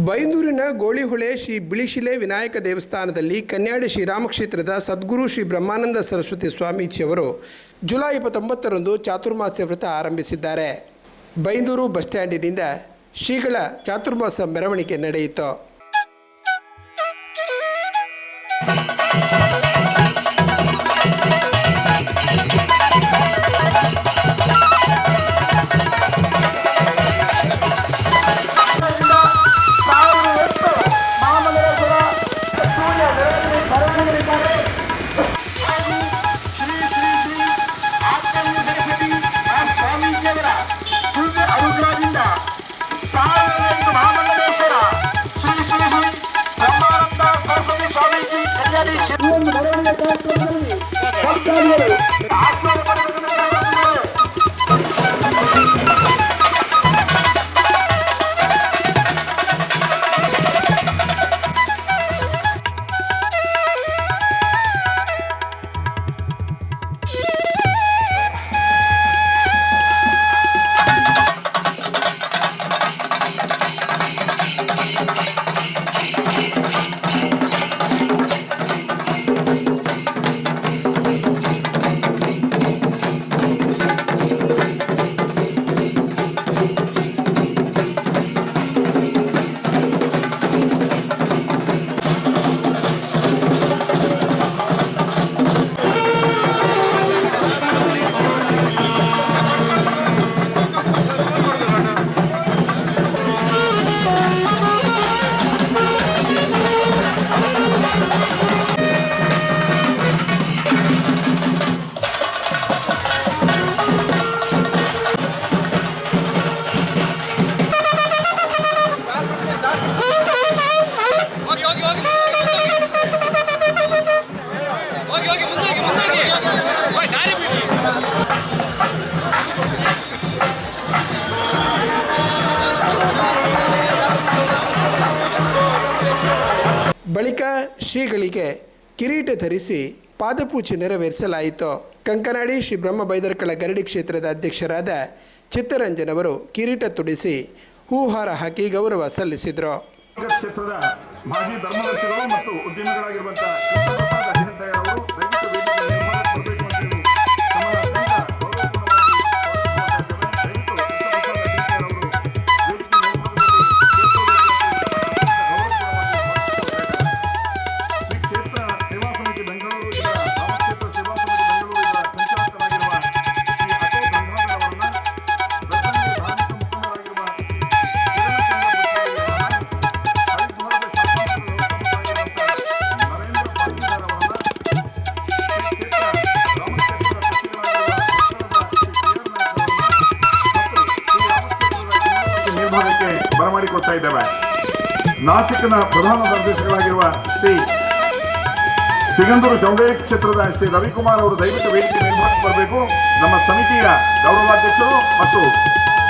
ಬೈಂದೂರಿನ ಗೋಳಿಹೊಳೆ ಶ್ರೀ ಬಿಳಿಶಿಲೆ ವಿನಾಯಕ ದೇವಸ್ಥಾನದಲ್ಲಿ ಕನ್ಯಾಡಿ ಶ್ರೀರಾಮಕ್ಷೇತ್ರದ ಸದ್ಗುರು ಶ್ರೀ ಬ್ರಹ್ಮಾನಂದ ಸರಸ್ವತಿ ಸ್ವಾಮೀಜಿಯವರು ಜುಲೈ 29ರಂದು ಚಾತುರ್ಮಾಸ್ಯ ವ್ರತ ಆರಂಭಿಸಿದ್ದಾರೆ. ಬೈಂದೂರು ಬಸ್ ಸ್ಟ್ಯಾಂಡಿನಿಂದ ಶ್ರೀಗಳ ಚಾತುರ್ಮಾಸ ಮೆರವಣಿಗೆ ನಡೆಯಿತು. ಬಳಿಕ ಶ್ರೀಗಳಿಗೆ ಕಿರೀಟ ಧರಿಸಿ ಪಾದಪೂಜೆ ನೆರವೇರಿಸಲಾಯಿತು. ಕಂಕನಾಡಿ ಶ್ರೀ ಬ್ರಹ್ಮ ಬೈದರ್ಕಳ ಗರಡಿ ಕ್ಷೇತ್ರದ ಅಧ್ಯಕ್ಷರಾದ ಚಿತ್ತರಂಜನ್ ಅವರು ಕಿರೀಟ ತೊಡಿಸಿ ಹೂಹಾರ ಹಾಕಿ ಗೌರವ ಸಲ್ಲಿಸಿದರು. ಕ್ಷೇತ್ರದ ಮಾಜಿ ಧರ್ಮದರ್ಶಿಗಳು ಮತ್ತು ಉದ್ಯಮಿಗಳಾಗಿರುವಂತಹ ಬರಮಾಡಿಕೊಡ್ತಾ ಇದ್ದೇವೆ. ನಾಸಿಕ್ನ ಪ್ರಧಾನ ನಿರ್ದೇಶಕರಾಗಿರುವ ಶ್ರೀ ಸಿಗಂದೂರು ಚೌಡೇ ಕ್ಷೇತ್ರದ ಶ್ರೀ ರವಿಕುಮಾರ್ ಅವರು ದಯವಿಟ್ಟು ವೇದಿಕೆ ಮೇಲ್ಭಾಗಕ್ಕೆ ಬರಬೇಕು. ನಮ್ಮ ಸಮಿತಿಯ ಗೌರವಾಧ್ಯಕ್ಷರು ಮತ್ತು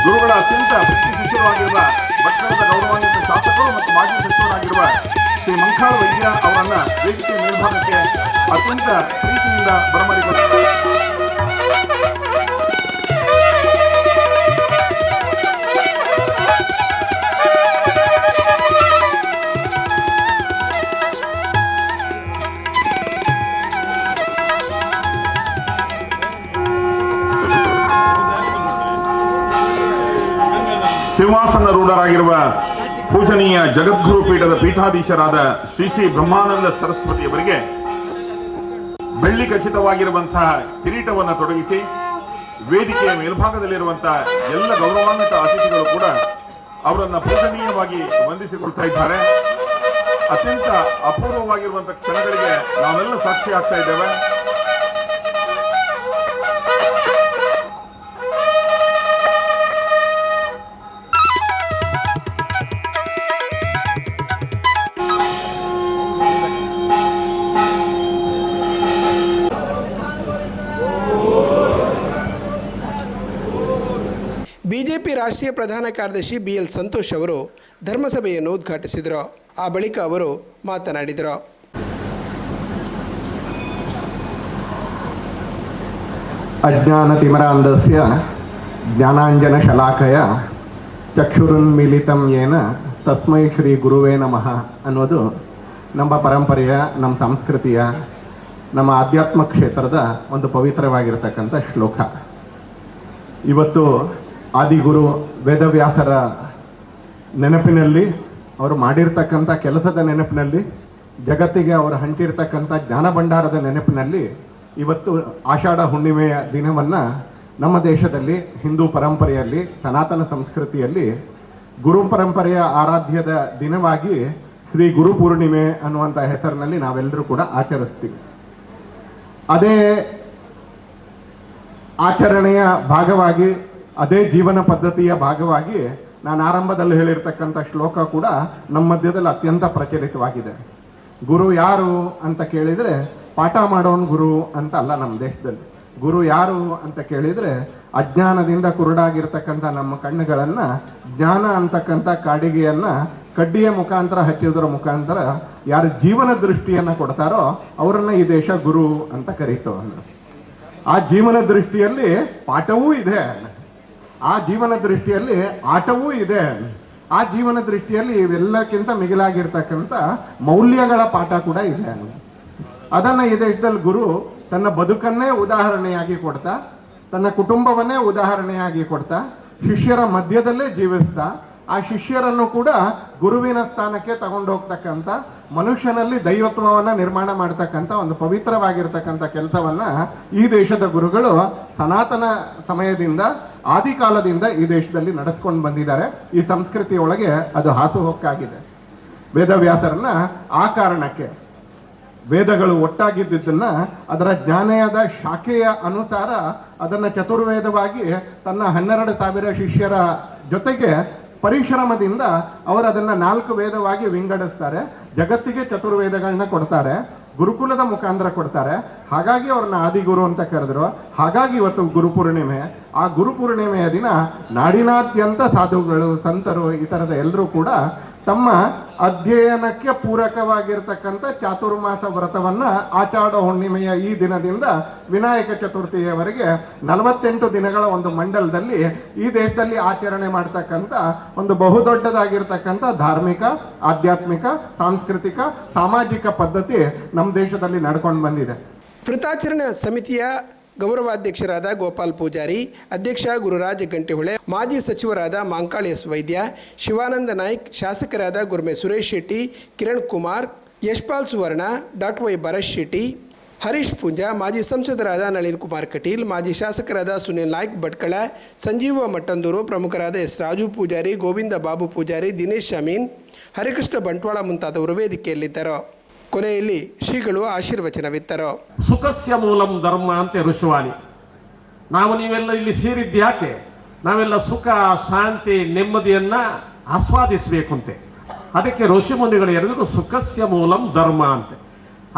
ಗುರುಗಳ ಅತ್ಯಂತ ಪ್ರೀತಿ ಶಿಷ್ಯರಾಗಿರುವ ಭಟ್ಕಳದ ಗೌರವಾನ್ವಿತ ಶಾಸಕರು ಮತ್ತು ಮಾಜಿ ಸಚಿವರಾಗಿರುವ ಶ್ರೀ ಮಂಕಾಳ ವೈದ್ಯ ಅವರನ್ನ ವೇದಿಕೆ ಮೇಲ್ಭಾಗಕ್ಕೆ ಅತ್ಯಂತ ಪ್ರೀತಿಯಿಂದ ಬರಮಾಡಿಕೊಡ್ತಾರೆ. ಸಿಂಹಾಸನರೂಢರಾಗಿರುವ ಪೂಜನೀಯ ಜಗದ್ಗುರು ಪೀಠದ ಪೀಠಾಧೀಶರಾದ ಶ್ರೀ ಶ್ರೀ ಬ್ರಹ್ಮಾನಂದ ಸರಸ್ವತಿಯವರಿಗೆ ಬೆಳ್ಳಿ ಖಚಿತವಾಗಿರುವಂತಹ ಕಿರೀಟವನ್ನು ತೊಡಗಿಸಿ ವೇದಿಕೆಯ ಮೇಲ್ಭಾಗದಲ್ಲಿರುವಂತಹ ಎಲ್ಲ ಗೌರವಾನ್ವಿತ ಅತಿಥಿಗಳು ಕೂಡ ಅವರನ್ನ ಪೂಜನೀಯವಾಗಿ ವಂದಿಸಿಕೊಳ್ತಾ ಇದ್ದಾರೆ. ಅತ್ಯಂತ ಅಪೂರ್ವವಾಗಿರುವಂತಹ ಕ್ಷಣಗಳಿಗೆ ನಾವೆಲ್ಲ ಸಾಕ್ಷಿ ಆಗ್ತಾ ಇದ್ದೇವೆ. ಬಿಜೆಪಿ ರಾಷ್ಟ್ರೀಯ ಪ್ರಧಾನ ಕಾರ್ಯದರ್ಶಿ BL ಸಂತೋಷ್ ಅವರು ಧರ್ಮಸಭೆಯನ್ನು ಉದ್ಘಾಟಿಸಿದರು. ಆ ಬಳಿಕ ಅವರು ಮಾತನಾಡಿದರು. ಅಜ್ಞಾನತಿಮಿರಾಂಧಸ್ಯ ಜ್ಞಾನಾಂಜನಶಲಾಕಯ ಚಕ್ಷುರುನ್ಮಿಲಿತಂ ಯೇನ ತಸ್ಮೈ ಶ್ರೀ ಗುರುವೇ ನಮಃ ಅನ್ನೋದು ನಮ್ಮ ಪರಂಪರೆಯ, ನಮ್ಮ ಸಂಸ್ಕೃತಿಯ, ನಮ್ಮ ಆಧ್ಯಾತ್ಮ ಕ್ಷೇತ್ರದ ಒಂದು ಪವಿತ್ರವಾಗಿರ್ತಕ್ಕಂಥ ಶ್ಲೋಕ. ಇವತ್ತು ಆದಿಗುರು ವೇದವ್ಯಾಸರ ನೆನಪಿನಲ್ಲಿ, ಅವರು ಮಾಡಿರ್ತಕ್ಕಂಥ ಕೆಲಸದ ನೆನಪಿನಲ್ಲಿ, ಜಗತ್ತಿಗೆ ಅವರು ಹಂಚಿರ್ತಕ್ಕಂಥ ಜ್ಞಾನ ಭಂಡಾರದ ನೆನಪಿನಲ್ಲಿ ಇವತ್ತು ಆಷಾಢ ಹುಣ್ಣಿಮೆಯ ದಿನವನ್ನು ನಮ್ಮ ದೇಶದಲ್ಲಿ ಹಿಂದೂ ಪರಂಪರೆಯಲ್ಲಿ, ಸನಾತನ ಸಂಸ್ಕೃತಿಯಲ್ಲಿ ಗುರು ಪರಂಪರೆಯ ಆರಾಧ್ಯದ ದಿನವಾಗಿ ಶ್ರೀ ಗುರು ಪೂರ್ಣಿಮೆ ಅನ್ನುವಂಥ ಹೆಸರಿನಲ್ಲಿ ನಾವೆಲ್ಲರೂ ಕೂಡ ಆಚರಿಸ್ತೀವಿ. ಅದೇ ಆಚರಣೆಯ ಭಾಗವಾಗಿ, ಅದೇ ಜೀವನ ಪದ್ಧತಿಯ ಭಾಗವಾಗಿ ನಾನು ಆರಂಭದಲ್ಲಿ ಹೇಳಿರ್ತಕ್ಕಂಥ ಶ್ಲೋಕ ಕೂಡ ನಮ್ಮ ಮಧ್ಯದಲ್ಲಿ ಅತ್ಯಂತ ಪ್ರಚಲಿತವಾಗಿದೆ. ಗುರು ಯಾರು ಅಂತ ಕೇಳಿದರೆ ಪಾಠ ಮಾಡೋನ್ ಗುರು ಅಂತ ಅಲ್ಲ. ನಮ್ಮ ದೇಶದಲ್ಲಿ ಗುರು ಯಾರು ಅಂತ ಕೇಳಿದರೆ ಅಜ್ಞಾನದಿಂದ ಕುರುಡಾಗಿರ್ತಕ್ಕಂಥ ನಮ್ಮ ಕಣ್ಣುಗಳನ್ನು ಜ್ಞಾನ ಅಂತಕ್ಕಂಥ ಕಾಡಿಗೆಯನ್ನು ಕಡ್ಡಿಯ ಮುಖಾಂತರ ಹಚ್ಚೋದ್ರ ಮುಖಾಂತರ ಯಾರು ಜೀವನ ದೃಷ್ಟಿಯನ್ನು ಕೊಡ್ತಾರೋ ಅವರನ್ನ ಈ ದೇಶ ಗುರು ಅಂತ ಕರೀತು. ಆ ಜೀವನ ದೃಷ್ಟಿಯಲ್ಲಿ ಪಾಠವೂ ಇದೆ, ಆ ಜೀವನ ದೃಷ್ಟಿಯಲ್ಲಿ ಆಟವೂ ಇದೆ, ಆ ಜೀವನ ದೃಷ್ಟಿಯಲ್ಲಿ ಇವೆಲ್ಲಕ್ಕಿಂತ ಮಿಗಿಲಾಗಿರ್ತಕ್ಕಂಥ ಮೌಲ್ಯಗಳ ಪಾಠ ಕೂಡ ಇದೆ. ಅದನ್ನು ಈ ದೇಶದಲ್ಲಿ ಗುರು ತನ್ನ ಬದುಕನ್ನೇ ಉದಾಹರಣೆಯಾಗಿ ಕೊಡ್ತಾ, ತನ್ನ ಕುಟುಂಬವನ್ನೇ ಉದಾಹರಣೆಯಾಗಿ ಕೊಡ್ತಾ, ಶಿಷ್ಯರ ಮಧ್ಯದಲ್ಲೇ ಜೀವಿಸ್ತಾ, ಆ ಶಿಷ್ಯರನ್ನು ಕೂಡ ಗುರುವಿನ ಸ್ಥಾನಕ್ಕೆ ತಗೊಂಡೋಗ್ತಕ್ಕಂಥ, ಮನುಷ್ಯನಲ್ಲಿ ದೈವತ್ವವನ್ನು ನಿರ್ಮಾಣ ಮಾಡ್ತಕ್ಕಂಥ ಒಂದು ಪವಿತ್ರವಾಗಿರ್ತಕ್ಕಂಥ ಕೆಲಸವನ್ನ ಈ ದೇಶದ ಗುರುಗಳು ಸನಾತನ ಸಮಯದಿಂದ, ಆದಿಕಾಲದಿಂದ ಈ ದೇಶದಲ್ಲಿ ನಡೆಸ್ಕೊಂಡು ಬಂದಿದ್ದಾರೆ. ಈ ಸಂಸ್ಕೃತಿಯೊಳಗೆ ಅದು ಹಾಸುಹೊಕ್ಕಾಗಿದೆ. ವೇದವ್ಯಾಸರನ್ನ ಆ ಕಾರಣಕ್ಕೆ ವೇದಗಳು ಒಟ್ಟಾಗಿದ್ದನ್ನ ಅದರ ಜ್ಞಾನದ ಶಾಖೆಯ ಅನುಸಾರ ಅದನ್ನ ಚತುರ್ವೇದವಾಗಿ ತನ್ನ 12,000 ಶಿಷ್ಯರ ಜೊತೆಗೆ ಪರಿಶ್ರಮದಿಂದ ಅವರು ಅದನ್ನ 4 ವೇದವಾಗಿ ವಿಂಗಡಿಸ್ತಾರೆ. ಜಗತ್ತಿಗೆ ಚತುರ್ವೇದಗಳನ್ನ ಕೊಡ್ತಾರೆ, ಗುರುಕುಲದ ಮುಖಾಂತರ ಕೊಡ್ತಾರೆ. ಹಾಗಾಗಿ ಅವ್ರನ್ನ ಆದಿಗುರು ಅಂತ ಕರೆದ್ರು. ಹಾಗಾಗಿ ಇವತ್ತು ಗುರುಪೂರ್ಣಿಮೆ. ಆ ಗುರುಪೂರ್ಣಿಮೆಯ ದಿನ ನಾಡಿನಾದ್ಯಂತ ಸಾಧುಗಳು, ಸಂತರು, ಈ ಥರದ ಎಲ್ಲರೂ ಕೂಡ ತಮ್ಮ ಅಧ್ಯಯನಕ್ಕೆ ಪೂರಕವಾಗಿರ್ತಕ್ಕಂಥ ಚಾತುರ್ಮಾಸ ವ್ರತವನ್ನ ಆಷಾಢ ಹುಣ್ಣಿಮೆಯ ಈ ದಿನದಿಂದ ವಿನಾಯಕ ಚತುರ್ಥಿಯವರೆಗೆ 48 ದಿನಗಳ ಒಂದು ಮಂಡಲದಲ್ಲಿ ಈ ದೇಶದಲ್ಲಿ ಆಚರಣೆ ಮಾಡ್ತಕ್ಕಂಥ ಒಂದು ಬಹುದೊಡ್ಡದಾಗಿರ್ತಕ್ಕಂಥ ಧಾರ್ಮಿಕ, ಆಧ್ಯಾತ್ಮಿಕ, ಸಾಂಸ್ಕೃತಿಕ, ಸಾಮಾಜಿಕ ಪದ್ಧತಿ ನಮ್ಮ ದೇಶದಲ್ಲಿ ನಡ್ಕೊಂಡು ಬಂದಿದೆ. ವೃತಾಚರಣೆ ಸಮಿತಿಯ ಗೌರವಾಧ್ಯಕ್ಷರಾದ ಗೋಪಾಲ್ ಪೂಜಾರಿ, ಅಧ್ಯಕ್ಷ ಗುರುರಾಜ್ ಗಂಟಿಹೊಳೆ, ಮಾಜಿ ಸಚಿವರಾದ ಮಾಂಕಾಳಿ ಎಸ್ ವೈದ್ಯ, ಶಿವಾನಂದ ನಾಯ್ಕ್, ಶಾಸಕರಾದ ಗುರ್ಮೆ ಸುರೇಶ್ ಶೆಟ್ಟಿ, ಕಿರಣ್ ಕುಮಾರ್, ಯಶ್ಪಾಲ್ ಸುವರ್ಣ, ಡಾಕ್ಟರ್ ವೈ ಭರತ್ ಶೆಟ್ಟಿ, ಹರೀಶ್ ಪೂಂಜಾ, ಮಾಜಿ ಸಂಸದರಾದ ನಳಿನ್ ಕುಮಾರ್ ಕಟೀಲ್, ಮಾಜಿ ಶಾಸಕರಾದ ಸುನಿಲ್ ನಾಯ್ಕ್ ಭಟ್ಕಳ, ಸಂಜೀವ ಮಟ್ಟಂದೂರು, ಪ್ರಮುಖರಾದ ಎಸ್ ರಾಜು ಪೂಜಾರಿ, ಗೋವಿಂದ ಬಾಬು ಪೂಜಾರಿ, ದಿನೇಶ್ ಅಮೀನ್, ಹರಿಕೃಷ್ಣ ಬಂಟ್ವಾಳ ಮುಂತಾದವರು ವೇದಿಕೆಯಲ್ಲಿದ್ದರು. ಕೊನೆಯಲ್ಲಿ ಶ್ರೀಗಳು ಆಶೀರ್ವಚನವಿತ್ತರು. ಸುಖಸ್ಯ ಮೂಲಂ ಧರ್ಮ ಅಂತ ಋಷಿವಾಣಿ. ನಾವು ನೀವೆಲ್ಲ ಇಲ್ಲಿ ಸೇರಿದ್ಯಾಕೆ? ನಾವೆಲ್ಲ ಸುಖ, ಶಾಂತಿ, ನೆಮ್ಮದಿಯನ್ನ ಆಸ್ವಾದಿಸಬೇಕಂತೆ. ಅದಕ್ಕೆ ಋಷಿ ಮುನಿಗಳು ಹೇಳಿದ್ರು ಸುಖಸ್ಯ ಮೂಲಂ ಧರ್ಮ ಅಂತೆ.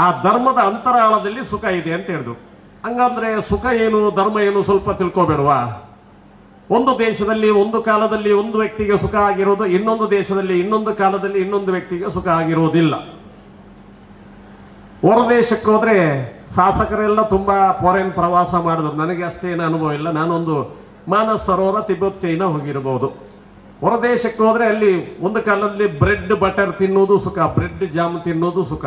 ಆ ಧರ್ಮದ ಅಂತರಾಳದಲ್ಲಿ ಸುಖ ಇದೆ ಅಂತ ಹೇಳಿದ್ರು. ಹಂಗಂದ್ರೆ ಸುಖ ಏನು, ಧರ್ಮ ಏನು ಸ್ವಲ್ಪ ತಿಳ್ಕೊಬೇಡವಾ? ಒಂದು ದೇಶದಲ್ಲಿ ಒಂದು ಕಾಲದಲ್ಲಿ ಒಂದು ವ್ಯಕ್ತಿಗೆ ಸುಖ ಆಗಿರೋದು, ಇನ್ನೊಂದು ದೇಶದಲ್ಲಿ ಇನ್ನೊಂದು ಕಾಲದಲ್ಲಿ ಇನ್ನೊಂದು ವ್ಯಕ್ತಿಗೆ ಸುಖ ಆಗಿರೋದಿಲ್ಲ. ಹೊರದೇಶಕ್ಕೆ ಹೋದ್ರೆ ಶಾಸಕರೆಲ್ಲ ತುಂಬಾ ಫಾರಿನ್ ಪ್ರವಾಸ ಮಾಡಿದ್ರು. ನನಗೆ ಅಷ್ಟೇನು ಅನುಭವ ಇಲ್ಲ. ನಾನೊಂದು ಮಾನಸ್ ಸರೋವರ, ತಿಬ್ಬತ್, ಚೈನಾ ಹೋಗಿರ್ಬೋದು. ಹೊರದೇಶಕ್ಕೆ ಹೋದ್ರೆ ಅಲ್ಲಿ ಒಂದು ಕಾಲದಲ್ಲಿ ಬ್ರೆಡ್ ಬಟರ್ ತಿನ್ನೋದು ಸುಖ, ಬ್ರೆಡ್ ಜಾಮ್ ತಿನ್ನೋದು ಸುಖ.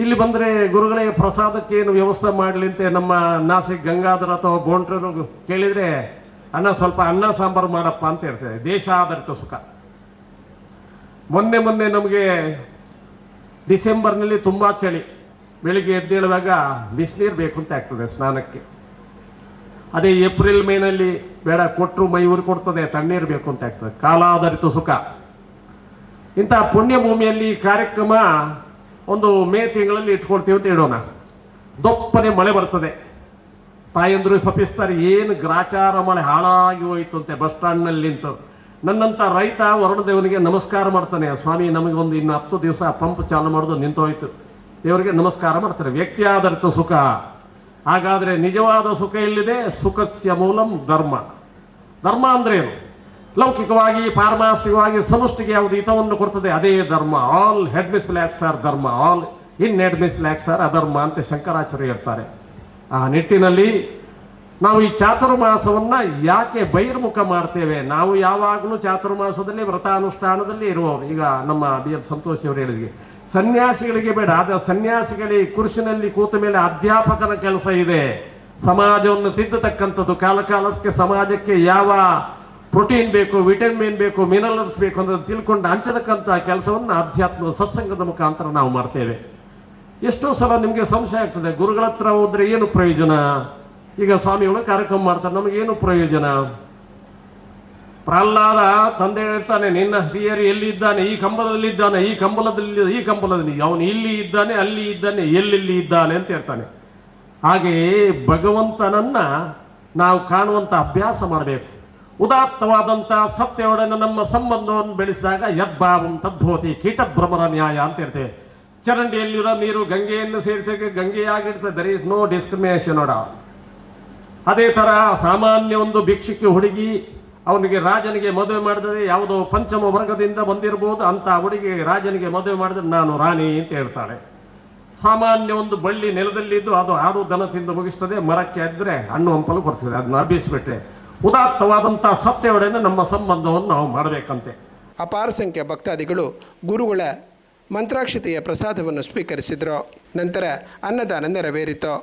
ಇಲ್ಲಿ ಬಂದ್ರೆ ಗುರುಗಳಿಗೆ ಪ್ರಸಾದಕ್ಕೆ ಏನು ವ್ಯವಸ್ಥೆ ಮಾಡಲಿ ಅಂತ ನಮ್ಮ ನಾಸಿಕ್ ಗಂಗಾಧರ ಅಥವಾ ಬೋಂಟ್ರರು ಕೇಳಿದ್ರೆ ಅಣ್ಣ ಸ್ವಲ್ಪ ಅನ್ನ ಸಾಂಬಾರು ಮಾಡಪ್ಪ ಅಂತ ಹೇಳ್ತಾರೆ. ದೇಶಾಧಾರಿತ ಸುಖ. ಮೊನ್ನೆ ನಮಗೆ ಡಿಸೆಂಬರ್ನಲ್ಲಿ ತುಂಬಾ ಚಳಿ, ಬೆಳಿಗ್ಗೆ ಎದ್ದೇಳುವಾಗ ಬಿಸಿನೀರು ಬೇಕು ಅಂತ ಆಗ್ತದೆ ಸ್ನಾನಕ್ಕೆ. ಅದೇ ಏಪ್ರಿಲ್ ಮೇನಲ್ಲಿ ಬೇಡ, ಕೊಟ್ಟರು ಮೈ ಊರು ಕೊಡ್ತದೆ, ತಣ್ಣೀರು ಬೇಕು ಅಂತ ಆಗ್ತದೆ. ಕಾಲಾಧಾರಿತ ಸುಖ. ಇಂತಹ ಪುಣ್ಯ ಭೂಮಿಯಲ್ಲಿ ಕಾರ್ಯಕ್ರಮ ಒಂದು ಮೇ ತಿಂಗಳಲ್ಲಿ ಇಟ್ಕೊಳ್ತೀವಿ ಅಂತ ಹೇಳೋಣ. ದೊಪ್ಪನೆ ಮಳೆ ಬರ್ತದೆ, ತಾಯಂದ್ರು ಸಪಿಸ್ತಾರೆ, ಏನು ಗ್ರಾಚಾರ ಮಳೆ ಹಾಳಾಗಿ ಹೋಯ್ತು ಅಂತೆ ಬಸ್ ಸ್ಟ್ಯಾಂಡ್ನಲ್ಲಿ ನಿಂತು. ನನ್ನಂತ ರೈತ ವರುಣದೇವನಿಗೆ ನಮಸ್ಕಾರ ಮಾಡ್ತಾನೆ, ಸ್ವಾಮಿ ನಮಗೆ ಒಂದು ಇನ್ನು 10 ದಿವಸ ಪಂಪ್ ಚಾಲು ಮಾಡೋದು ನಿಂತೋಯ್ತು, ದೇವರಿಗೆ ನಮಸ್ಕಾರ ಮಾಡ್ತಾರೆ. ವ್ಯಕ್ತಿ ಆಧಾರಿತ ಸುಖ. ಹಾಗಾದ್ರೆ ನಿಜವಾದ ಸುಖ ಎಲ್ಲಿದೆ? ಸುಖಸ್ಯ ಮೂಲಂ ಧರ್ಮ. ಧರ್ಮ ಅಂದ್ರೆ ಏನು? ಲೌಕಿಕವಾಗಿ, ಪಾರಮಾರ್ಥಿಕವಾಗಿ ಸಮಷ್ಟಿಗೆ ಯಾವುದು ಹಿತವನ್ನು ಕೊಡ್ತದೆ ಅದೇ ಧರ್ಮ. All head miss flax are dharma, all in head miss flax are adharma ಅಂತ ಶಂಕರಾಚಾರ್ಯ ಹೇಳ್ತಾರೆ. ಆ ನಿಟ್ಟಿನಲ್ಲಿ ನಾವು ಈ ಚಾತುರ್ಮಾಸವನ್ನ ಯಾಕೆ ಬಹಿರ್ಮುಖ ಮಾಡ್ತೇವೆ? ನಾವು ಯಾವಾಗಲೂ ಚಾತುರ್ಮಾಸದಲ್ಲಿ ವ್ರತಾನುಷ್ಠಾನದಲ್ಲಿ ಇರುವವರು. ಈಗ ನಮ್ಮ ಬಿ ಎಲ್ ಸಂತೋಷ್ ಅವರು ಹೇಳಿದ್ವಿ, ಸನ್ಯಾಸಿಗಳಿಗೆ ಬೇಡ. ಆದ ಸನ್ಯಾಸಿಗಳಿಗೆ ಕುರ್ಚಿನಲ್ಲಿ ಕೂತ ಮೇಲೆ ಅಧ್ಯಾಪಕನ ಕೆಲಸ ಇದೆ, ಸಮಾಜವನ್ನು ತಿದ್ದತಕ್ಕಂಥದ್ದು. ಕಾಲಕ್ಕೆ ಸಮಾಜಕ್ಕೆ ಯಾವ ಪ್ರೋಟೀನ್ ಬೇಕು, ವಿಟಮಿನ್ ಬೇಕು, ಮಿನರಲ್ಸ್ ಬೇಕು ಅಂತ ತಿಳ್ಕೊಂಡು ಹಂಚತಕ್ಕಂಥ ಕೆಲಸವನ್ನು ಅಧ್ಯಾತ್ಮ ಸತ್ಸಂಗದ ಮುಖಾಂತರ ನಾವು ಮಾಡ್ತೇವೆ. ಎಷ್ಟೋ ಸಲ ನಿಮಗೆ ಸಂಶಯ ಆಗ್ತದೆ, ಗುರುಗಳ ಹತ್ರ ಹೋದ್ರೆ ಏನು ಪ್ರಯೋಜನ? ಈಗ ಸ್ವಾಮಿಗಳು ಕಾರ್ಯಕ್ರಮ ಮಾಡ್ತಾರೆ, ನಮಗೇನು ಪ್ರಯೋಜನ? ಪ್ರಹ್ಲಾದ ತಂದೆ ಹೇಳ್ತಾನೆ, ನಿನ್ನ ಶ್ರೀಯರು ಎಲ್ಲಿ ಇದ್ದಾನೆ? ಈ ಕಂಬದಲ್ಲಿದ್ದಾನೆ, ಈ ಕಂಬಲದಲ್ಲಿ ಅವನು ಇಲ್ಲಿ ಇದ್ದಾನೆ, ಅಲ್ಲಿ ಇದ್ದಾನೆ, ಎಲ್ಲೆಲ್ಲಿ ಇದ್ದಾನೆ ಅಂತ ಹೇಳ್ತಾನೆ. ಹಾಗೆಯೇ ಭಗವಂತನನ್ನ ನಾವು ಕಾಣುವಂತ ಅಭ್ಯಾಸ ಮಾಡಬೇಕು. ಉದಾತ್ತವಾದಂಥ ಸತ್ಯವೊಡನೆ ನಮ್ಮ ಸಂಬಂಧವನ್ನು ಬೆಳೆಸಿದಾಗ ಯದ್ಭಾವಂ ತದ್ಭವತಿ ಕೀಟಭ್ರಮರ ನ್ಯಾಯ ಅಂತ ಹೇಳ್ತೇವೆ. ಚರಂಡಿಯಲ್ಲಿರೋ ನೀರು ಗಂಗೆಯನ್ನು ಸೇರಿಸಿದಾಗ ಗಂಗೆಯಾಗಿರ್ತದೆ. ದರ್ ಈಸ್ ನೋ ಡಿಸ್ಕ್ರಿಮಿನೇಷನ್ ನೋಡ. ಅದೇ ತರ ಸಾಮಾನ್ಯ ಒಂದು ಭಿಕ್ಷುಕಿ ಹುಡುಗಿ ಅವನಿಗೆ ರಾಜನಿಗೆ ಮದುವೆ ಮಾಡಿದರೆ ಯಾವುದೋ ಪಂಚಮ ವರ್ಗದಿಂದ ಬಂದಿರಬಹುದು, ಅಂತ ಹುಡುಗಿ ರಾಜನಿಗೆ ಮದುವೆ ಮಾಡಿದ್ರೆ ನಾನು ರಾಣಿ ಅಂತ ಹೇಳ್ತಾಳೆ. ಸಾಮಾನ್ಯ ಒಂದು ಬಳ್ಳಿ ನೆಲದಲ್ಲಿದ್ದು ಅದು ಆಡು ದನ ತಿಂದು ಮುಗಿಸ್ತದೆ, ಮರಕ್ಕೆ ಆದ್ರೆ ಹಣ್ಣು ಹಂಪಲು ಕೊಡ್ತದೆ. ಅದನ್ನ ಅಭ್ಯಸಿಬಿಟ್ರೆ ಉದಾತ್ತವಾದಂತಹ ಸತ್ಯವೊಡನೆ ನಮ್ಮ ಸಂಬಂಧವನ್ನು ನಾವು ಮಾಡಬೇಕಂತೆ. ಅಪಾರ ಸಂಖ್ಯೆಯ ಭಕ್ತಾದಿಗಳು ಗುರುಗಳ ಮಂತ್ರಾಕ್ಷತೆಯ ಪ್ರಸಾದವನ್ನು ಸ್ವೀಕರಿಸಿದರು. ನಂತರ ಅನ್ನದಾನ ನೆರವೇರಿತು.